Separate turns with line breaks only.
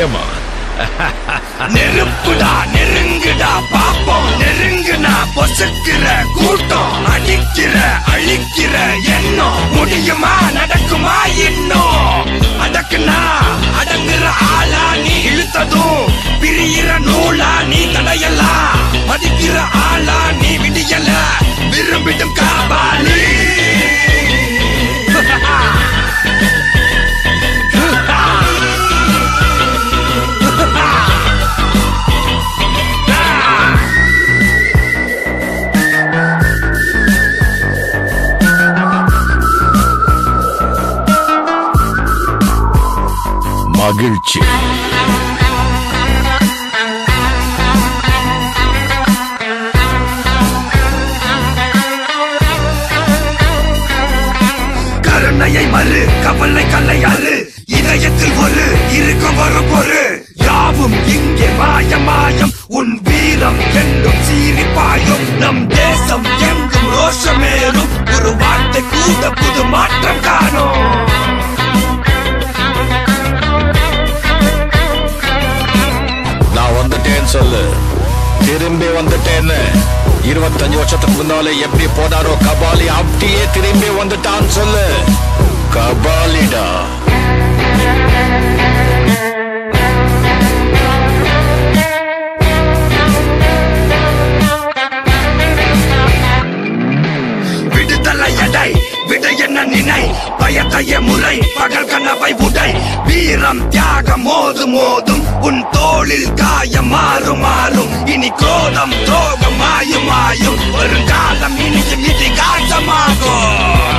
நிச்சயமா.
நெருப்புடா நெருங்குடா பாப்போம், நெருங்குனா பொசுக்கிற கூட்டம், அடிக்கிற அழிக்கிற எண்ணம், முடியுமா நடக்குமா இன்னும்? அடக்குனா அடங்குற ஆளா நீ, இழுத்ததும் பிரியிற நூலா நீ, தடையெல்லாம் மதிக்கிற ஆளா நீ, விடியல விரும்பிடும் காபாலி.
மகிழ்ச்சி.
கருணையை மறு கவலை கல்லையாறு, இதயத்தில் ஒரு இருக்கும் ஒரு பொரு, யாவும் இங்கே மாயம் மாயம், உன் வீரம் என்றும் சீரிப்பாயும், நம் தேசம் எங்கும் ரோஷமேறும், ஒரு வார்த்தை கூட புது மாற்றம் காணும்.
நான் வந்துட்டேன்னு சொல்லு, திரும்பி வந்துட்டேன்னு. 25 வருஷத்துக்கு முன்னாலே எப்படி போனாரோ கபாலி, அப்படியே திரும்பி வந்துட்டான்னு சொல்லு. கபாலிடா.
விடுதலை எடை விட என்ன நினை, பயத்தைய முறை பகல் கனவை உடை, வீரம் தியாகம் மோதும் மோதும், உன் தோளில் காயம் மாறும் மாறும், இனி கோலம் துரோகம் மாயும் மாயும், வருங்காலம் இனியும் இதிகாசமாகும்.